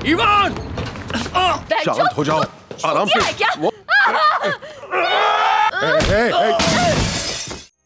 Ivan! शांत हो जाओ, आराम से।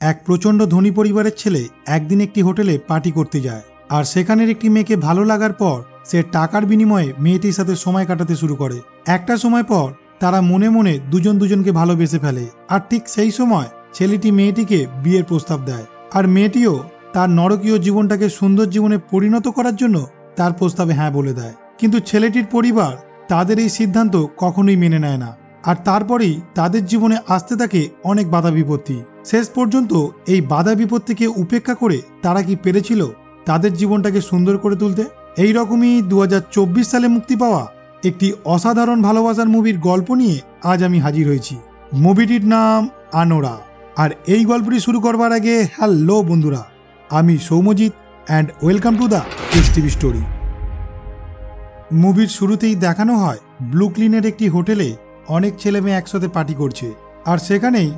এক প্রচণ্ড ধনী পরিবারের ছেলে একদিন একটি হোটেলে পার্টি করতে যায়, আর সেখানের একটি মেয়েকে ভালো লাগার পর সে টাকার বিনিময়ে মেয়েটির সাথে সময় কাটাতে শুরু করে। একটা সময় পর তারা মনে মনে দুজন দুজনকে ভালোবেসে ফেলে, আর ঠিক সেই সময় ছেলেটি মেয়েটিকে বিয়ের প্রস্তাব দেয়, আর মেয়েটিও তার নরকীয় জীবনটাকে সুন্দর জীবনে পরিণত করার জন্য তার প্রস্তাবে হ্যাঁ বলে দেয়। কিন্তু ছেলেটির পরিবার তাদের এই সিদ্ধান্ত কখনোই মেনে নেয় না, আর তারপরেই তাদের জীবনে আসতে থাকে অনেক বাধা বিপত্তি। শেষ পর্যন্ত এই বাধা বিপত্তিকে উপেক্ষা করে তারা কি পেরেছিল তাদের জীবনটাকে সুন্দর করে তুলতে? এই রকমই 2024 সালে মুক্তি পাওয়া একটি অসাধারণ ভালোবাসার মুভির গল্প নিয়ে আজ আমি হাজির হয়েছি। মুভিটির নাম আনোরা। আর এই গল্পটি শুরু করবার আগে হ্যালো বন্ধুরা, আমি Soumyajit and welcome to the TV story. মুভির শুরুতেই দেখানো হয় ব্রুকলিনের একটি হোটেলে অনেক ছেলে মেয়ে একসাথে পার্টি করছে, আর সেখানেই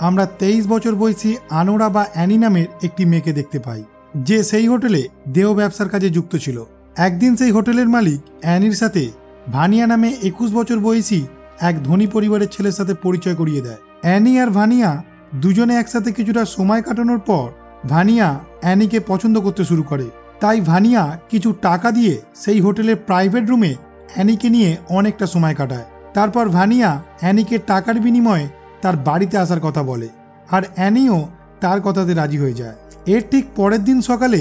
আমরা 23 বছর বয়সী আনোরা বা অ্যানি নামের একটি মেয়েকে দেখতে পাই, যে সেই হোটেলে দেহ ব্যবসার কাজে যুক্ত ছিল। একদিন সেই হোটেলের মালিক অ্যানির সাথে ভানিয়া নামে 21 বছর বয়সী এক ধনী পরিবারের ছেলের সাথে পরিচয় করিয়ে দেয়। অ্যানি আর ভানিয়া দুজনে একসাথে কিছুটা সময় কাটানোর পর ভানিয়া অ্যানিকে পছন্দ করতে শুরু করে। তাই ভানিয়া কিছু টাকা দিয়ে সেই হোটেলের প্রাইভেট রুমে অ্যানিকে নিয়ে অনেকটা সময় কাটায়। তারপর ভানিয়া অ্যানিকে টাকার বিনিময়ে তার বাড়িতে আসার কথা বলে, আর অ্যানিও তার কথাতে রাজি হয়ে যায়। এর ঠিক পরের দিন সকালে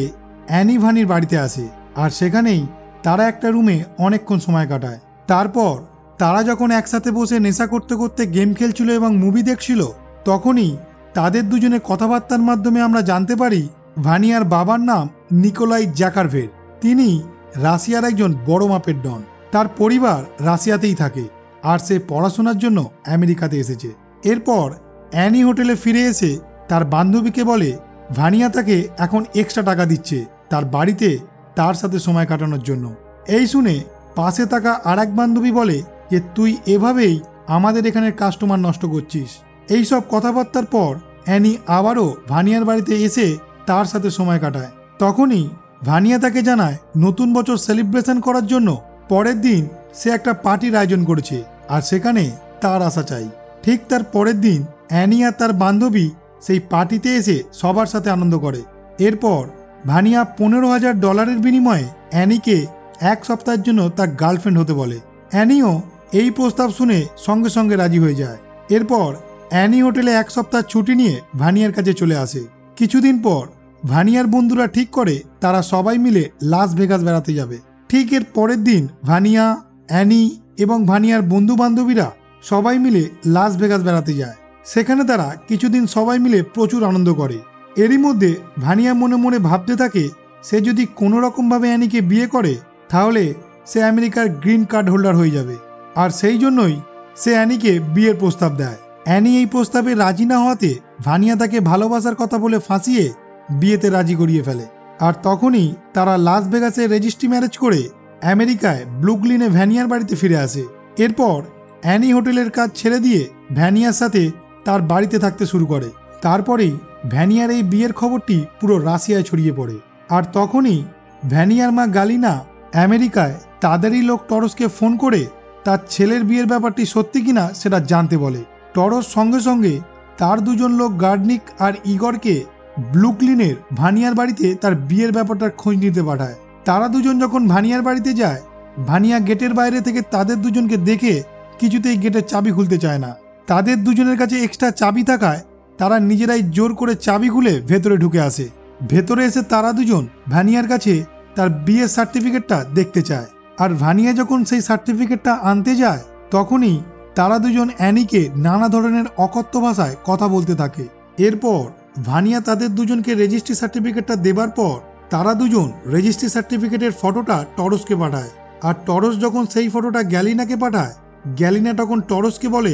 অ্যানি ভানির বাড়িতে আসে, আর সেখানেই তারা একটা রুমে অনেকক্ষণ সময় কাটায়। তারপর তারা যখন একসাথে বসে নেশা করতে করতে গেম খেলছিল এবং মুভি দেখছিল, তখনই তাদের দুজনের কথাবার্তার মাধ্যমে আমরা জানতে পারি ভানিয়ার বাবার নাম নিকোলাই জ্যাকারভের। তিনি রাশিয়ার একজন বড় মাপের ডন। তার পরিবার রাশিয়াতেই থাকে, আর সে পড়াশোনার জন্য আমেরিকাতে এসেছে। এরপর অ্যানি হোটেলে ফিরে এসে তার বান্ধবীকে বলে ভানিয়া তাকে এখন এক্সট্রা টাকা দিচ্ছে তার বাড়িতে তার সাথে সময় কাটানোর জন্য। এই শুনে পাশে থাকা আর এক বান্ধবী বলে যে তুই এভাবেই আমাদের এখানের কাস্টমার নষ্ট করছিস। এই সব কথাবার্তার পর অ্যানি আবারও ভানিয়ার বাড়িতে এসে তার সাথে সময় কাটায়। তখনই ভানিয়া তাকে জানায় নতুন বছর সেলিব্রেশন করার জন্য পরের দিন সে একটা পার্টির আয়োজন করেছে, আর সেখানে তার আসা চাই। ঠিক তার পরের দিন অ্যানি আর তার বান্ধবী সেই পার্টিতে এসে সবার সাথে আনন্দ করে। এরপর ভানিয়া $15,000 বিনিময়ে অ্যানিকে এক সপ্তাহের জন্য তার গার্লফ্রেন্ড হতে বলে। অ্যানিও এই প্রস্তাব শুনে সঙ্গে সঙ্গে রাজি হয়ে যায়। এরপর অ্যানি হোটেলে এক সপ্তাহ ছুটি নিয়ে ভানিয়ার কাছে চলে আসে। কিছুদিন পর ভানিয়ার বন্ধুরা ঠিক করে তারা সবাই মিলে লাস ভেগাস বেড়াতে যাবে। ঠিক এর পরের দিন ভানিয়া, অ্যানি এবং ভানিয়ার বন্ধু বান্ধবীরা সবাই মিলে লাস ভেগাস বেড়াতে যায়। সেখানে তারা কিছুদিন সবাই মিলে প্রচুর আনন্দ করে। এরই মধ্যে ভানিয়া মনে মনে ভাবতে থাকে সে যদি কোনো রকমভাবে অ্যানিকে বিয়ে করে তাহলে সে আমেরিকার গ্রিন কার্ড হোল্ডার হয়ে যাবে, আর সেই জন্যই সে অ্যানিকে বিয়ের প্রস্তাব দেয়। অ্যানি এই প্রস্তাবে রাজি না হওয়াতে ভানিয়া তাকে ভালোবাসার কথা বলে ফাঁসিয়ে বিয়েতে রাজি করিয়ে ফেলে। আর তখনই তারা লাস ভেগাসে রেজিস্ট্রি ম্যারেজ করে আমেরিকায় ব্রুকলিনে ভ্যানিয়ার বাড়িতে ফিরে আসে। এরপর অ্যানি হোটেলের কাজ ছেড়ে দিয়ে ভ্যানিয়ার সাথে তার বাড়িতে থাকতে শুরু করে। তারপরেই ভ্যানিয়ার এই বিয়ের খবরটি পুরো রাশিয়ায় ছড়িয়ে পড়ে। আর তখনই ভ্যানিয়ার মা গালিনা আমেরিকায় তাদেরই লোক টরসকে ফোন করে তার ছেলের বিয়ের ব্যাপারটি সত্যি কিনা সেটা জানতে বলে। টরস সঙ্গে সঙ্গে তার দুজন লোক গার্ডনিক আর ইগরকে ব্রুকলিনের ভানিয়ার বাড়িতে তার বিয়ের ব্যাপারটার খোঁজ নিতে পাঠায়। তারা দুজন যখন ভানিয়ার বাড়িতে যায়, ভানিয়া গেটের বাইরে থেকে তাদের দুজনকে দেখে কিছুতেই গেটের চাবি খুলতে চায় না। তাদের দুজনের কাছে এক্সট্রা চাবি থাকায় তারা নিজেরাই জোর করে চাবি খুলে ভেতরে ঢুকে আসে। ভেতরে এসে তারা দুজন ভানিয়ার কাছে তার বিয়ের সার্টিফিকেটটা দেখতে চায়, আর ভানিয়া যখন সেই সার্টিফিকেটটা আনতে যায় তখনই তারা দুজন অ্যানিকে নানা ধরনের অকথ্য ভাষায় কথা বলতে থাকে। এরপর ভানিয়া তাদের দুজনকে রেজিস্ট্রি সার্টিফিকেটটা দেবার পর তারা দুজন রেজিস্ট্রি সার্টিফিকেটের ফটোটা টরসকে পাঠায়। আর টরস যখন সেই ফটোটা গ্যালিনাকে পাঠায়, গ্যালিনা তখন টরসকে বলে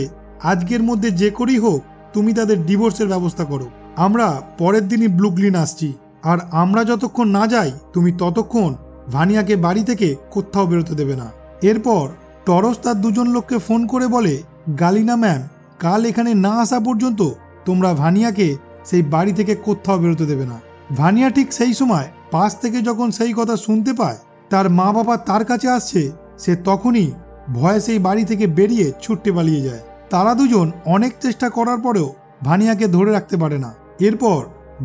আজকের মধ্যে যে করেই হোক তুমি তাদের ডিভোর্সের ব্যবস্থা করো, আমরা পরের দিনই ব্রুকলিন আসছি, আর আমরা যতক্ষণ না যাই তুমি ততক্ষণ ভানিয়াকে বাড়ি থেকে কোথাও বেরোতে দেবে না। এরপর টরস তার দুজন লোককে ফোন করে বলে গালিনা ম্যাম, কাল এখানে না আসা পর্যন্ত তোমরা ভানিয়াকে সেই বাড়ি থেকে কোথাও বেরোতে দেবে না। ভানিয়া ঠিক সেই সময় পাশ থেকে যখন সেই কথা শুনতে পায় তার মা বাবা তার কাছে আসছে সে তখনই ভয়ে সেই বাড়ি থেকে বেরিয়ে ছুটতে পালিয়ে যায়। তারা দুজন অনেক চেষ্টা করার পরেও ভানিয়াকে ধরে রাখতে পারে না। এরপর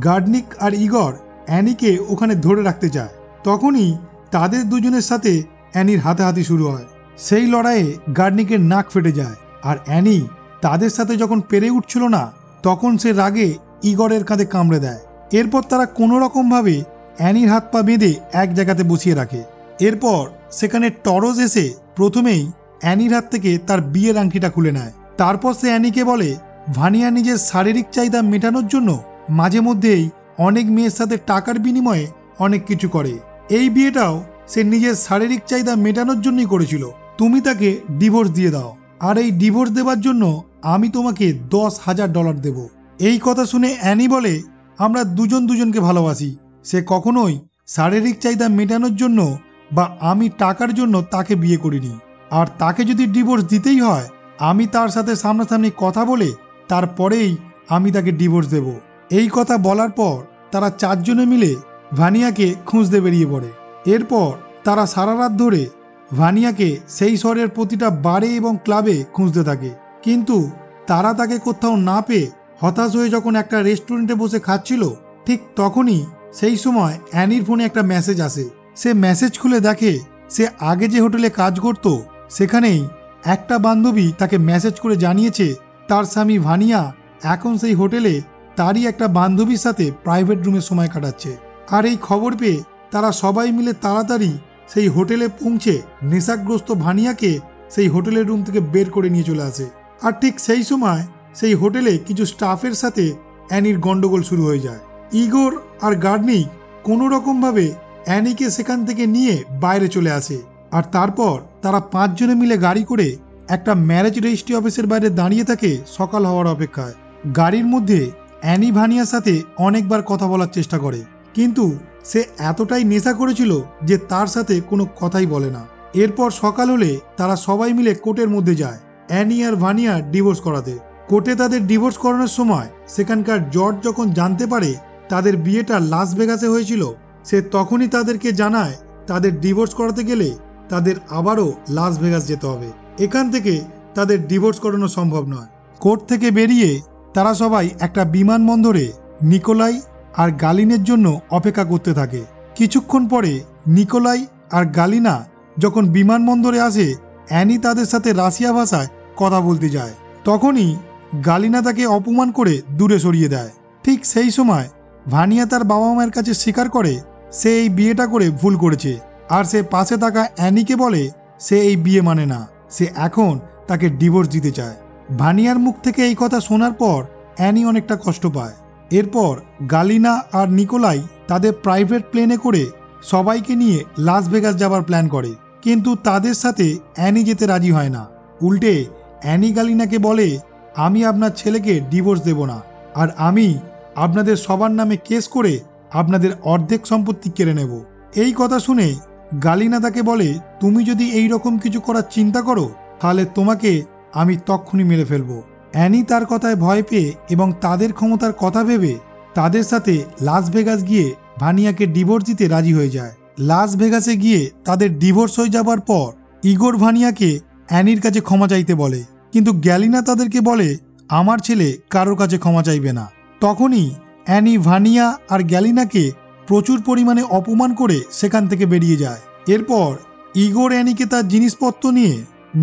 গার্ডনিক আর ইগর অ্যানিকে ওখানে ধরে রাখতে চায়। তখনই তাদের দুজনের সাথে অ্যানির হাতাহাতি শুরু হয়। সেই লড়াইয়ে গার্ডনিকের নাক ফেটে যায়, আর অ্যানি তাদের সাথে যখন পেরে উঠছিল না তখন সে রাগে ইগরের কাঁধে কামড়ে দেয়। এরপর তারা কোনো রকমভাবে অ্যানির হাত পা বেঁধে এক জায়গাতে বসিয়ে রাখে। এরপর সেখানে টরস এসে প্রথমেই অ্যানির হাত থেকে তার বিয়ের আংটিটা খুলে নেয়। তারপর সে অ্যানিকে বলে ভানিয়া নিজের শারীরিক চাহিদা মেটানোর জন্য মাঝে মধ্যেই অনেক মেয়ের সাথে টাকার বিনিময়ে অনেক কিছু করে। এই বিয়েটাও সে নিজের শারীরিক চাহিদা মেটানোর জন্যই করেছিল। তুমি তাকে ডিভোর্স দিয়ে দাও, আর এই ডিভোর্স দেওয়ার জন্য আমি তোমাকে $10,000 দেব। এই কথা শুনে অ্যানি বলে আমরা দুজন দুজনকে ভালোবাসি। সে কখনোই শারীরিক চাহিদা মেটানোর জন্য বা আমি টাকার জন্য তাকে বিয়ে করিনি, আর তাকে যদি ডিভোর্স দিতেই হয় আমি তার সাথে সামনাসামনি কথা বলে তারপরেই আমি তাকে ডিভোর্স দেব। এই কথা বলার পর তারা চারজনে মিলে ভানিয়াকে খুঁজতে বেরিয়ে পড়ে। এরপর তারা সারা রাত ধরে ভানিয়াকে সেই শহরের প্রতিটা বারে এবং ক্লাবে খুঁজতে থাকে, কিন্তু তারা তাকে কোথাও না পেয়ে হতাশ হয়ে যখন একটা রেস্টুরেন্টে বসে খাচ্ছিল ঠিক তখনই সেই সময় অ্যানির ফোনে একটা মেসেজ আসে। সে মেসেজ খুলে দেখে সে আগে যে হোটেলে কাজ করত সেখানেই একটা বান্ধবী তাকে মেসেজ করে জানিয়েছে তার স্বামী ভানিয়া এখন সেই হোটেলে তারই একটা বান্ধবীর সাথে প্রাইভেট রুমে সময় কাটাচ্ছে। আর এই খবর পেয়ে তারা সবাই মিলে তাড়াতাড়ি সেই হোটেলে পৌঁছে নেশাগ্রস্ত ভানিয়াকে সেই হোটেলের রুম থেকে বের করে নিয়ে চলে আসে। আর ঠিক সেই সময় সেই হোটেলে কিছু স্টাফের সাথে অ্যানির গন্ডগোল শুরু হয়ে যায়। ইগোর আর গার্ডনিক কোনো রকমভাবে অ্যানিকে সেখান থেকে নিয়ে বাইরে চলে আসে, আর তারপর তারা পাঁচজনে মিলে গাড়ি করে একটা ম্যারেজ রেজিস্ট্রি অফিসের বাইরে দাঁড়িয়ে থাকে সকাল হওয়ার অপেক্ষায়। গাড়ির মধ্যে অ্যানি ভানিয়ার সাথে অনেকবার কথা বলার চেষ্টা করে, কিন্তু সে এতটাই নেশা করেছিল যে তার সাথে কোনো কথাই বলে না। এরপর সকাল হলে তারা সবাই মিলে কোর্টের মধ্যে যায় অ্যানি আর ভানিয়া ডিভোর্স করাতে। কোর্টে তাদের ডিভোর্স করানোর সময় সেখানকার জজ যখন জানতে পারে তাদের বিয়েটা লাস ভেগাসে হয়েছিল, সে তখনই তাদেরকে জানায় তাদের ডিভোর্স করাতে গেলে তাদের আবারও লাস ভেগাস যেতে হবে। এখান থেকে তাদের ডিভোর্স করানো সম্ভব নয়। কোর্ট থেকে বেরিয়ে তারা সবাই একটা বিমানবন্দরে নিকোলাই আর গালিনের জন্য অপেক্ষা করতে থাকে। কিছুক্ষণ পরে নিকোলাই আর গালিনা যখন বিমানবন্দরে আসে অ্যানি তাদের সাথে রাশিয়া ভাষায় কথা বলতে যায়। তখনই গালিনা তাকে অপমান করে দূরে সরিয়ে দেয়। ঠিক সেই সময় ভানিয়া তার বাবা মায়ের কাছে স্বীকার করে সে এই বিয়েটা করে ভুল করেছে, আর সে পাশে থাকা অ্যানিকে বলে সে এই বিয়ে মানে না, সে এখন তাকে ডিভোর্স দিতে চায়। ভানিয়ার মুখ থেকে এই কথা শোনার পর অ্যানি অনেকটা কষ্ট পায়। এরপর গালিনা আর নিকোলাই তাদের প্রাইভেট প্লেনে করে সবাইকে নিয়ে লাস ভেগাস যাবার প্ল্যান করে, কিন্তু তাদের সাথে অ্যানি যেতে রাজি হয় না। উল্টে অ্যানি গালিনাকে বলে আমি আপনার ছেলেকে ডিভোর্স দেব না, আর আমি আপনাদের সবার নামে কেস করে আপনাদের অর্ধেক সম্পত্তি কেড়ে নেব। এই কথা শুনে গালিনা তাকে বলে তুমি যদি এই রকম কিছু করার চিন্তা করো তাহলে তোমাকে আমি তক্ষুনি মেরে ফেলবো। অ্যানি তার কথায় ভয় পেয়ে এবং তাদের ক্ষমতার কথা ভেবে তাদের সাথে লাস ভেগাস গিয়ে ভানিয়াকে ডিভোর্স দিতে রাজি হয়ে যায়। লাস ভেগাসে গিয়ে তাদের ডিভোর্স হয়ে যাবার পর ইগোর ভানিয়াকে অ্যানির কাছে ক্ষমা চাইতে বলে, কিন্তু গ্যালিনা তাদেরকে বলে আমার ছেলে কারোর কাছে ক্ষমা চাইবে না। তখনই অ্যানি ভানিয়া আর গ্যালিনাকে প্রচুর পরিমাণে অপমান করে সেখান থেকে বেরিয়ে যায়। এরপর ইগোর অ্যানিকে তার জিনিসপত্র নিয়ে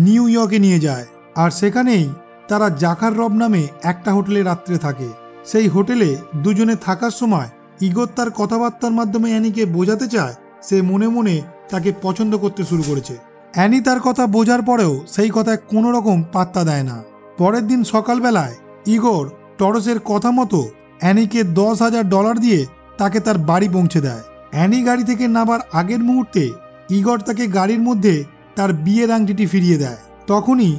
নিউ ইয়র্কে নিয়ে যায়, আর সেখানেই তারা জাকার রব নামে একটা হোটেলে রাত্রে থাকে। সেই হোটেলে দুজনে থাকার সময় ইগোর তার কথাবার্তার মাধ্যমে অ্যানিকে বোঝাতে চায় সে মনে মনে তাকে পছন্দ করতে শুরু করেছে। অ্যানি তার কথা বোঝার পরেও সেই কথায় কোনো রকম পাত্তা দেয় না। পরের দিন সকালবেলায় ইগোর টরসের কথা মতো অ্যানিকে $10,000 দিয়ে তাকে তার বাড়ি পৌঁছে দেয়। অ্যানি গাড়ি থেকে নামার আগের মুহূর্তে ইগর তাকে গাড়ির মধ্যে তার বিয়ের আংটিটি ফিরিয়ে দেয়। তখনই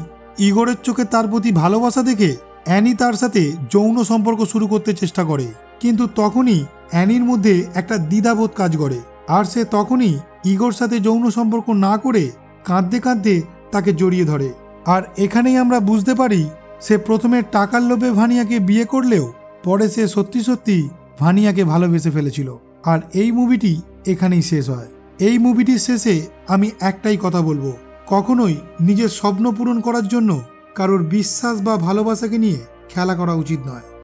ইগরের চোখে তার প্রতি ভালোবাসা দেখে অ্যানি তার সাথে যৌন সম্পর্ক শুরু করতে চেষ্টা করে, কিন্তু তখনই অ্যানির মধ্যে একটা দ্বিধাবোধ কাজ করে, আর সে তখনই ইগোর সাথে যৌন সম্পর্ক না করে কাঁদতে কাঁদতে তাকে জড়িয়ে ধরে। আর এখানেই আমরা বুঝতে পারি সে প্রথমে টাকার লোভে ভানিয়াকে বিয়ে করলেও পরে সে সত্যি সত্যি ভানিয়াকে ভালোবেসে ফেলেছিল। আর এই মুভিটি এখানেই শেষ হয়। এই মুভিটির শেষে আমি একটাই কথা বলবো, কখনোই নিজের স্বপ্ন পূরণ করার জন্য কারোর বিশ্বাস বা ভালোবাসাকে নিয়ে খেলা করা উচিত নয়।